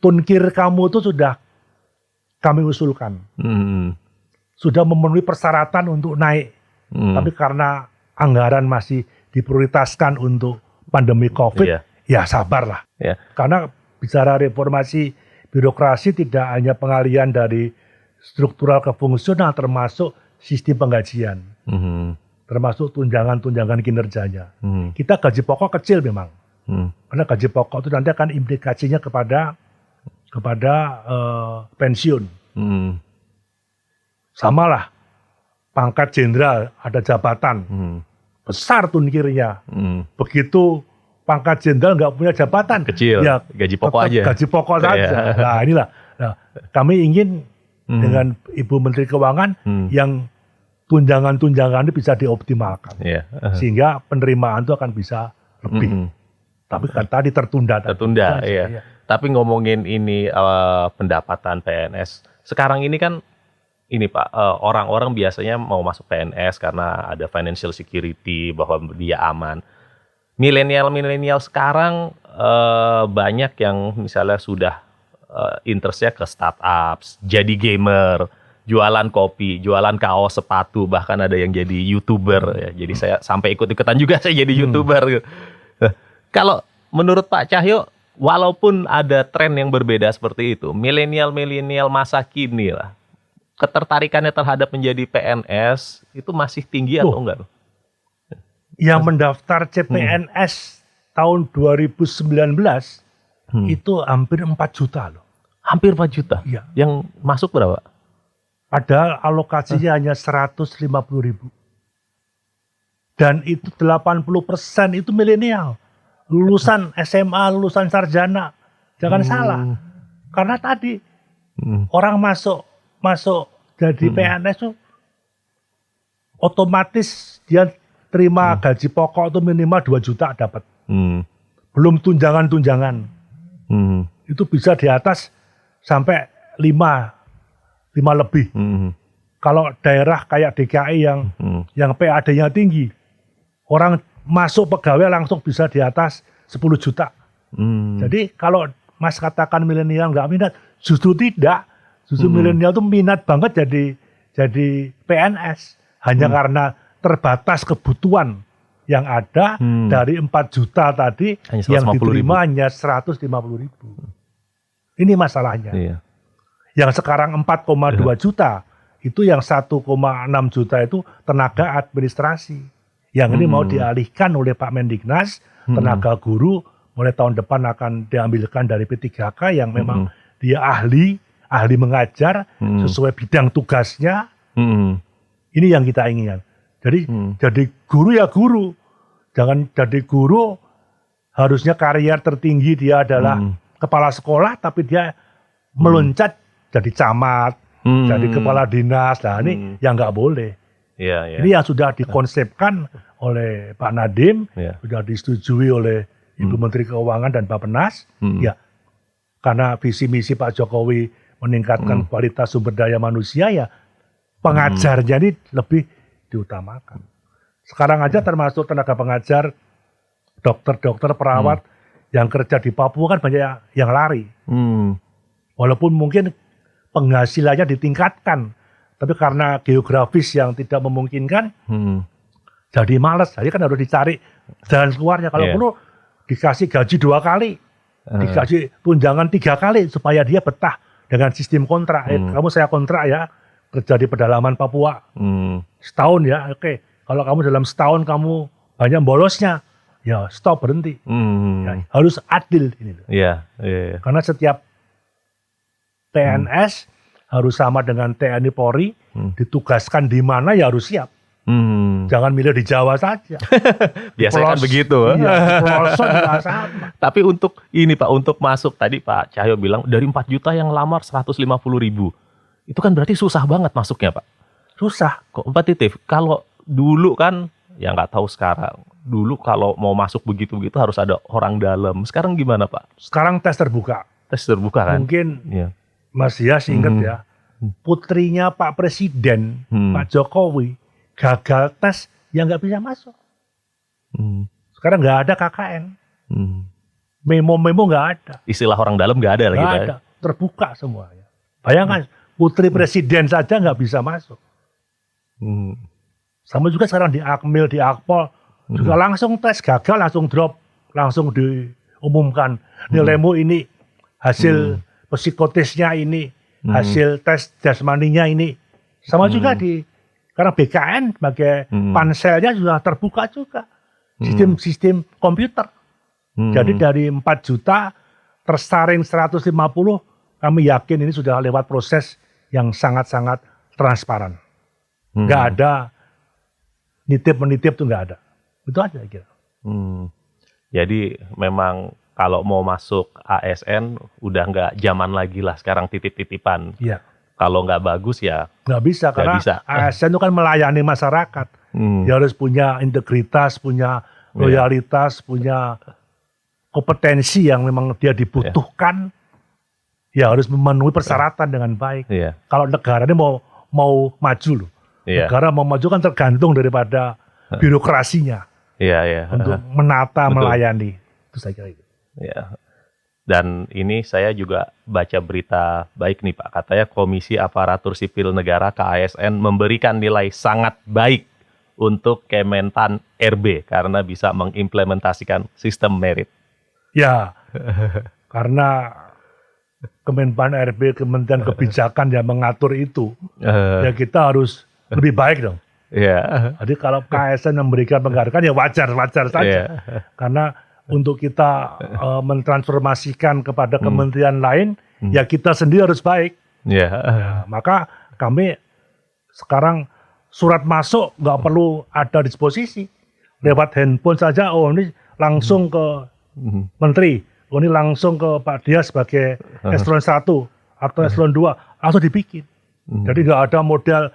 tunkir kamu itu sudah kami usulkan. Sudah memenuhi persyaratan untuk naik. Tapi karena anggaran masih diprioritaskan untuk pandemi COVID, ya sabarlah. Karena bicara reformasi birokrasi tidak hanya pengalian dari struktural ke fungsional, termasuk sistem penggajian. Termasuk tunjangan-tunjangan kinerjanya. Kita gaji pokok kecil memang. Karena gaji pokok itu nanti akan implikasinya kepada pensiun. Samalah pangkat jenderal ada jabatan besar tunkirnya. Begitu pangkat jenderal nggak punya jabatan kecil, ya gaji pokok aja. Gaji pokok saja. Nah inilah. Nah, kami ingin dengan Ibu Menteri Keuangan yang tunjangan-tunjangan ini bisa dioptimalkan, sehingga penerimaan itu akan bisa lebih. Tapi kan tadi tertunda. Iya. Tapi ngomongin ini pendapatan PNS sekarang ini kan. Ini Pak, orang-orang biasanya mau masuk PNS karena ada financial security, bahwa dia aman. Milenial sekarang banyak yang misalnya sudah interestnya ke startups, jadi gamer, jualan kopi, jualan kaos, sepatu, bahkan ada yang jadi YouTuber. Ya. Jadi saya sampai ikut-ikutan juga saya jadi YouTuber. Kalau menurut Pak Cahyo, walaupun ada tren yang berbeda seperti itu, milenial masa kini lah, ketertarikannya terhadap menjadi PNS itu masih tinggi atau enggak? Yang mendaftar CPNS tahun 2019 itu hampir 4 juta loh. Hampir 4 juta? Iya. Yang masuk berapa? Padahal alokasinya hanya 150.000. Dan itu 80% itu milenial. Lulusan SMA, lulusan sarjana. Jangan salah. Karena tadi orang masuk jadi PNS itu otomatis dia terima gaji pokok itu minimal 2 juta dapat. Belum tunjangan-tunjangan. Itu bisa di atas sampai 5 lebih. Kalau daerah kayak DKI yang PAD-nya tinggi, orang masuk pegawai langsung bisa di atas 10 juta. Jadi kalau Mas katakan milenial nggak minat, justru tidak. Justru milenial itu minat banget jadi PNS. Hanya karena terbatas kebutuhan yang ada dari 4 juta tadi, yang diterima hanya 150.000. Ini masalahnya. Iya. Yang sekarang 4,2 juta, itu yang 1,6 juta itu tenaga administrasi. Yang ini mau dialihkan oleh Pak Mendiknas, tenaga guru mulai tahun depan akan diambilkan dari P3K yang memang dia ahli mengajar sesuai bidang tugasnya. Ini yang kita inginkan. Jadi guru ya guru. Jangan jadi guru harusnya karier tertinggi dia adalah kepala sekolah, tapi dia meloncat jadi camat, jadi kepala dinas. Nah ini yang nggak boleh. Ini yang sudah dikonsepkan oleh Pak Nadiem, sudah disetujui oleh Ibu Menteri Keuangan dan Bappenas. Ya, karena visi misi Pak Jokowi meningkatkan kualitas sumber daya manusia, ya pengajarnya ini lebih diutamakan. Sekarang aja termasuk tenaga pengajar, dokter-dokter, perawat yang kerja di Papua kan banyak yang lari. Walaupun mungkin penghasilannya ditingkatkan, tapi karena geografis yang tidak memungkinkan, jadi malas. Jadi kan harus dicari jalan keluarnya. Kalau perlu dikasih gaji 2 kali, dikasih tunjangan 3 kali supaya dia betah dengan sistem kontrak. Kamu saya kontrak ya, kerja di pedalaman Papua. setahun ya, oke. Kalau kamu dalam setahun kamu banyak bolosnya, ya stop, berhenti. Ya, harus adil ini. Iya, iya. Karena setiap PNS harus sama dengan TNI Polri, ditugaskan di mana ya harus siap. Jangan milih di Jawa saja. Biasanya kan begitu. Iya, di pelosok juga sama. Tapi untuk ini Pak, untuk masuk tadi Pak Cahyo bilang dari 4 juta yang lamar 150.000. Itu kan berarti susah banget masuknya Pak. Susah. Kompetitif. Kalau dulu kan, ya nggak tahu sekarang. Dulu kalau mau masuk begitu-begitu harus ada orang dalam. Sekarang gimana Pak? Sekarang tes terbuka. Tes terbuka kan? Mungkin Iya. Mas Yas ingat ya, putrinya Pak Presiden, Pak Jokowi, gagal tes yang nggak bisa masuk. Sekarang nggak ada KKN. Memo-memo nggak ada. Istilah orang dalam nggak ada lagi Nggak Pak. ada. Terbuka semuanya. Bayangkan, putri presiden saja nggak bisa masuk. Sama juga sekarang di Akmil, di Akpol, juga langsung tes, gagal langsung drop, langsung diumumkan. Nilaimu ini, hasil psikotesnya ini, hasil tes jasmaninya ini. Sama juga karena BKN sebagai panselnya sudah terbuka juga. Sistem komputer. Jadi dari 4 juta tersaring 150, kami yakin ini sudah lewat proses yang sangat-sangat transparan. Nggak ada nitip-menitip, itu nggak ada. Itu aja kira. Jadi memang kalau mau masuk ASN udah nggak zaman lagi lah sekarang titip-titipan. Iya. Kalau nggak bagus ya Nggak bisa, karena bisa. ASN itu kan melayani masyarakat. Dia harus punya integritas, punya loyalitas, punya kompetensi yang memang dia dibutuhkan. Ya harus memenuhi persyaratan dengan baik. Iya. Kalau negara ini mau maju loh. Iya. Negara mau maju kan tergantung daripada birokrasinya Iya. untuk menata, Betul. melayani. Itu saya kira itu. Ya. Dan ini saya juga baca berita baik nih Pak. Katanya Komisi Aparatur Sipil Negara KASN memberikan nilai sangat baik untuk Kementan RB karena bisa mengimplementasikan sistem merit. Ya, karena Kemenpan RB, Kementerian Kebijakan yang mengatur itu, ya kita harus lebih baik dong. Iya. Jadi kalau KSN memberikan penghargaan ya wajar saja. Karena untuk kita mentransformasikan kepada kementerian lain, ya kita sendiri harus baik. Iya. Ya, maka kami sekarang surat masuk nggak perlu ada disposisi. Lewat handphone saja, oh ini langsung ke menteri, oh ini langsung ke Pak Dia sebagai eselon 1 atau eselon 2, langsung dibikin. Jadi nggak ada model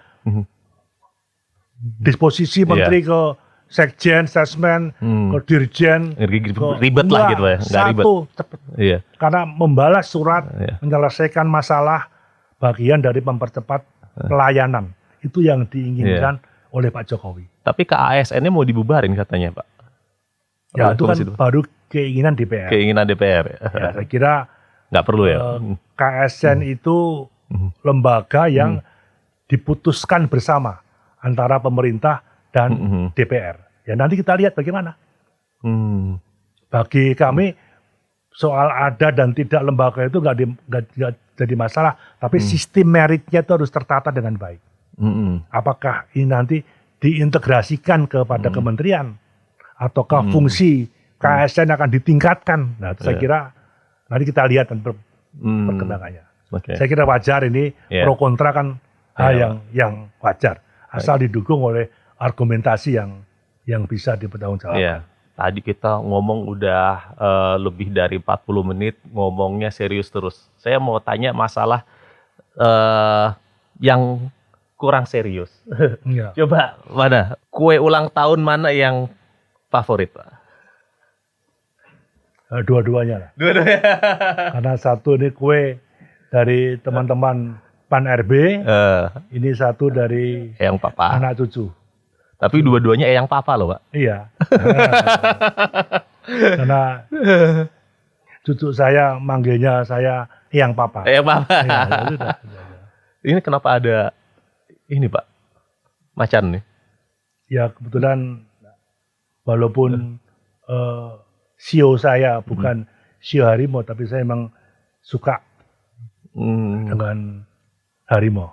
disposisi menteri ke sekjen, sesmen, ke dirjen, ribet lah gitu ya, nggak ribet. Cepet. Iya. Karena membalas surat, menyelesaikan masalah bagian dari mempercepat pelayanan. Itu yang diinginkan oleh Pak Jokowi. Tapi KASN-nya mau dibubarin katanya Pak. Ya itu kan baru keinginan DPR. Keinginan DPR. Ya, saya kira nggak perlu ya. KSN itu lembaga yang diputuskan bersama antara pemerintah dan DPR. Ya nanti kita lihat bagaimana. Bagi kami soal ada dan tidak lembaga itu nggak jadi masalah, tapi sistem meritnya itu harus tertata dengan baik. Apakah ini nanti diintegrasikan kepada kementerian, ataukah fungsi KSN akan ditingkatkan? Nah, saya kira nanti kita lihat perkembangannya. Saya kira wajar ini pro kontra kan hal yang wajar, asal didukung oleh argumentasi yang bisa dipertanggungjawabkan. Iya. Tadi kita ngomong udah lebih dari 40 menit, ngomongnya serius terus. Saya mau tanya masalah yang kurang serius. Iya. Coba mana? Kue ulang tahun mana yang favorit, Pak? Dua-duanya lah. Dua-duanya. Karena satu ini kue dari teman-teman Pan RB, ini satu dari Eyang Papa. anak cucu. Tapi dua-duanya Eyang Papa loh, Pak. Iya. Karena cucu saya manggilnya saya Eyang Papa. Eyang Papa. Ya, ya sudah. Ini kenapa ada ini, Pak? Macan nih. Ya kebetulan walaupun sio saya bukan sio harimau, tapi saya memang suka dengan harimau.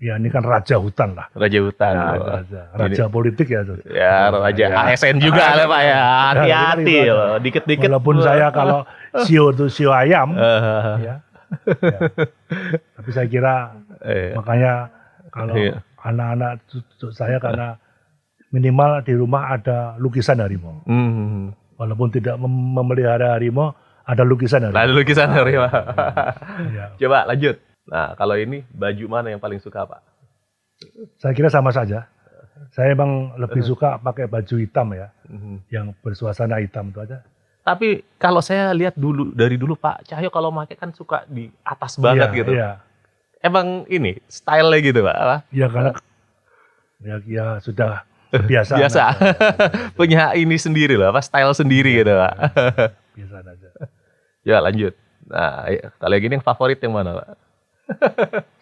Ya ini kan raja hutan lah. Raja hutan. Ya, raja politik ya. Ya, raja ASN juga lah Pak ya. Hati-hati loh. Dikit-dikit. Walaupun saya kalau sio itu sio ayam. Ya. Tapi saya kira makanya kalau anak-anak cucu saya karena minimal di rumah ada lukisan harimau. Walaupun tidak memelihara harimau, ada lukisan harimau. Ada lukisan harimau. Ya. Coba lanjut. Nah, kalau ini baju mana yang paling suka Pak? Saya kira sama saja. Saya emang lebih suka pakai baju hitam ya, yang bersuasana hitam itu aja. Tapi kalau saya lihat dari dulu Pak Cahyo kalau pakai kan suka di atas banget gitu. Iya. Emang ini style-nya gitu Pak? Ya karena ya sudah kebiasaan. Biasa. Punya ini sendiri loh, style sendiri gitu Pak. Biasa aja. Ya lanjut. Nah, kalau yang gini yang favorit yang mana Pak?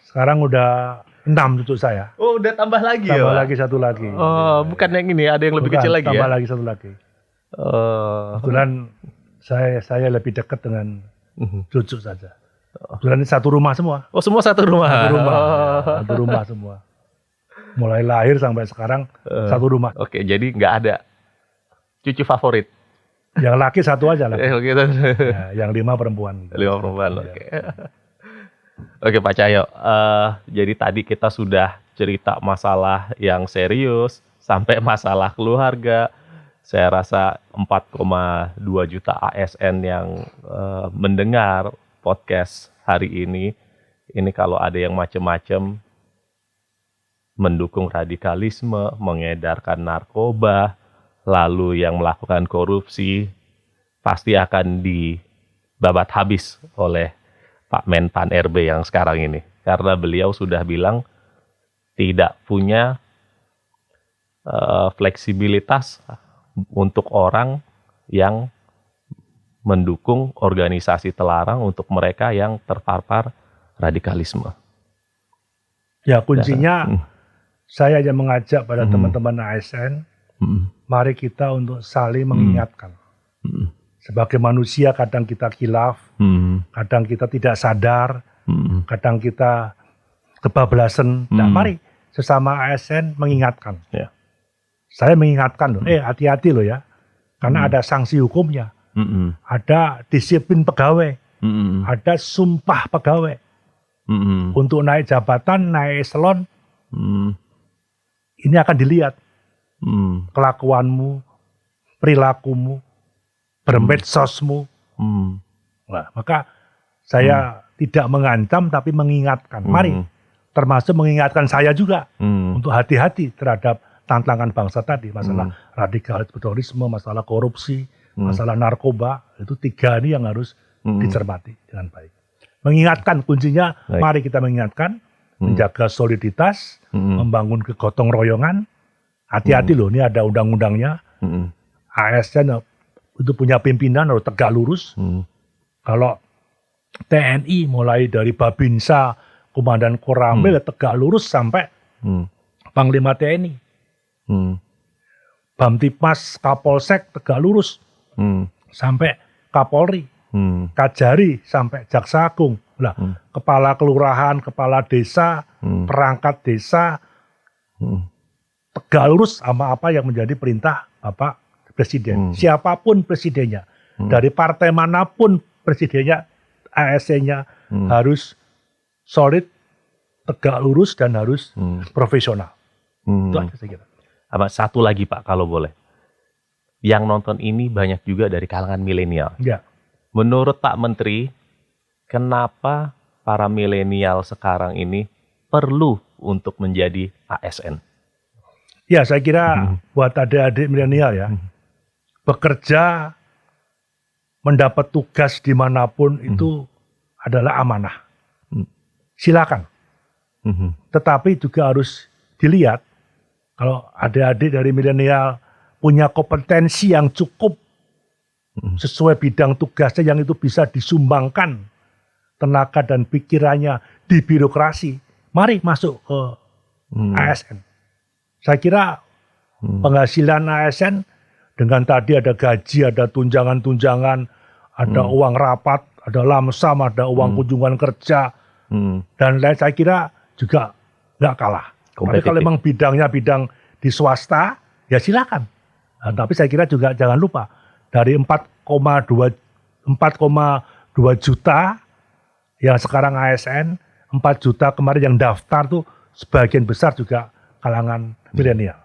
Sekarang udah 6 cucu saya. Oh, udah tambah lagi ya? Tambah Pak? lagi 1 lagi. Oh, bukan yang ini, ada yang lebih kecil lagi tambah ya? lagi 1 lagi. Oh. Kebetulan saya lebih dekat dengan cucu saja. Kebetulan ini satu rumah semua. Oh, semua satu rumah? Satu rumah semua. Mulai lahir sampai sekarang satu rumah. Oke, jadi nggak ada cucu favorit? Yang laki 1 aja lah. Gitu. Ya, yang 5 perempuan. 5 perempuan, oke. Oke Pak Cahyo, jadi tadi kita sudah cerita masalah yang serius sampai masalah keluarga. Saya rasa 4,2 juta ASN yang mendengar podcast hari ini kalau ada yang macam-macam mendukung radikalisme, mengedarkan narkoba, lalu yang melakukan korupsi, pasti akan dibabat habis oleh Pak Menpan RB yang sekarang ini. Karena beliau sudah bilang tidak punya fleksibilitas untuk orang yang mendukung organisasi terlarang untuk mereka yang terpapar radikalisme. Ya kuncinya saya aja mengajak pada teman-teman ASN, mari kita untuk saling mengingatkan. Sebagai manusia kadang kita khilaf, kadang kita tidak sadar, kadang kita kebablasan. Nah, mari sesama ASN mengingatkan. Yeah. Saya mengingatkan loh, hati-hati loh ya, karena ada sanksi hukumnya, ada disiplin pegawai, ada sumpah pegawai. Untuk naik jabatan, naik eselon, ini akan dilihat kelakuanmu, perilakumu, bermedsosmu. Nah, maka saya tidak mengancam tapi mengingatkan. Mari, termasuk mengingatkan saya juga untuk hati-hati terhadap tantangan bangsa tadi, masalah radikalisme, masalah korupsi, masalah narkoba. Itu 3 ini yang harus dicermati dengan baik. Mengingatkan kuncinya, mari kita mengingatkan, menjaga soliditas, membangun kegotong royongan. Hati-hati loh, ini ada undang-undangnya. ASN itu punya pimpinan harus tegak lurus. Kalau TNI mulai dari Babinsa, Komandan Koramil tegak lurus sampai Panglima TNI. Bamtipmas, Kapolsek tegak lurus sampai Kapolri. Kajari sampai Jaksa Agung. Lah, kepala kelurahan, kepala desa, perangkat desa tegak lurus sama apa yang menjadi perintah Bapak Presiden. Siapapun presidennya, dari partai manapun presidennya, ASN-nya harus solid, tegak lurus dan harus profesional. Itu aja saya kira. Satu lagi Pak kalau boleh. Yang nonton ini banyak juga dari kalangan milenial. Ya. Menurut Pak Menteri, kenapa para milenial sekarang ini perlu untuk menjadi ASN? Ya, saya kira buat adik-adik milenial ya, bekerja, mendapat tugas dimanapun itu adalah amanah. Silakan. Tetapi juga harus dilihat, kalau adik-adik dari milenial punya kompetensi yang cukup sesuai bidang tugasnya yang itu bisa disumbangkan tenaga dan pikirannya di birokrasi, mari masuk ke ASN. Saya kira penghasilan ASN dengan tadi ada gaji, ada tunjangan-tunjangan, ada uang rapat, ada lamsam, ada uang kunjungan kerja, dan lain, saya kira juga nggak kalah. Tapi Kompetitif. kalau memang bidangnya bidang di swasta, ya silakan. Nah, tapi saya kira juga jangan lupa dari 4,2 juta yang sekarang ASN, 4 juta kemarin yang daftar tuh sebagian besar juga kalangan milenial.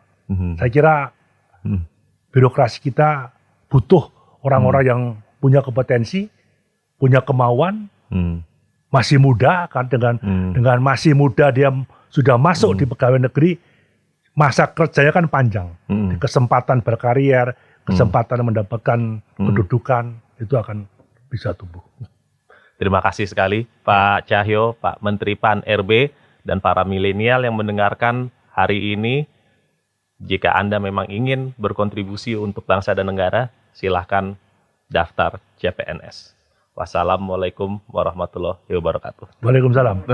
Saya kira birokrasi kita butuh orang-orang yang punya kompetensi, punya kemauan, masih muda kan dengan masih muda dia sudah masuk di pegawai negeri, masa kerjanya kan panjang, kesempatan berkarier, kesempatan mendapatkan kedudukan itu akan bisa tumbuh. Terima kasih sekali Pak Cahyo, Pak Menteri PAN RB, dan para milenial yang mendengarkan hari ini. Jika Anda memang ingin berkontribusi untuk bangsa dan negara, silahkan daftar CPNS. Wassalamualaikum warahmatullahi wabarakatuh. Waalaikumsalam.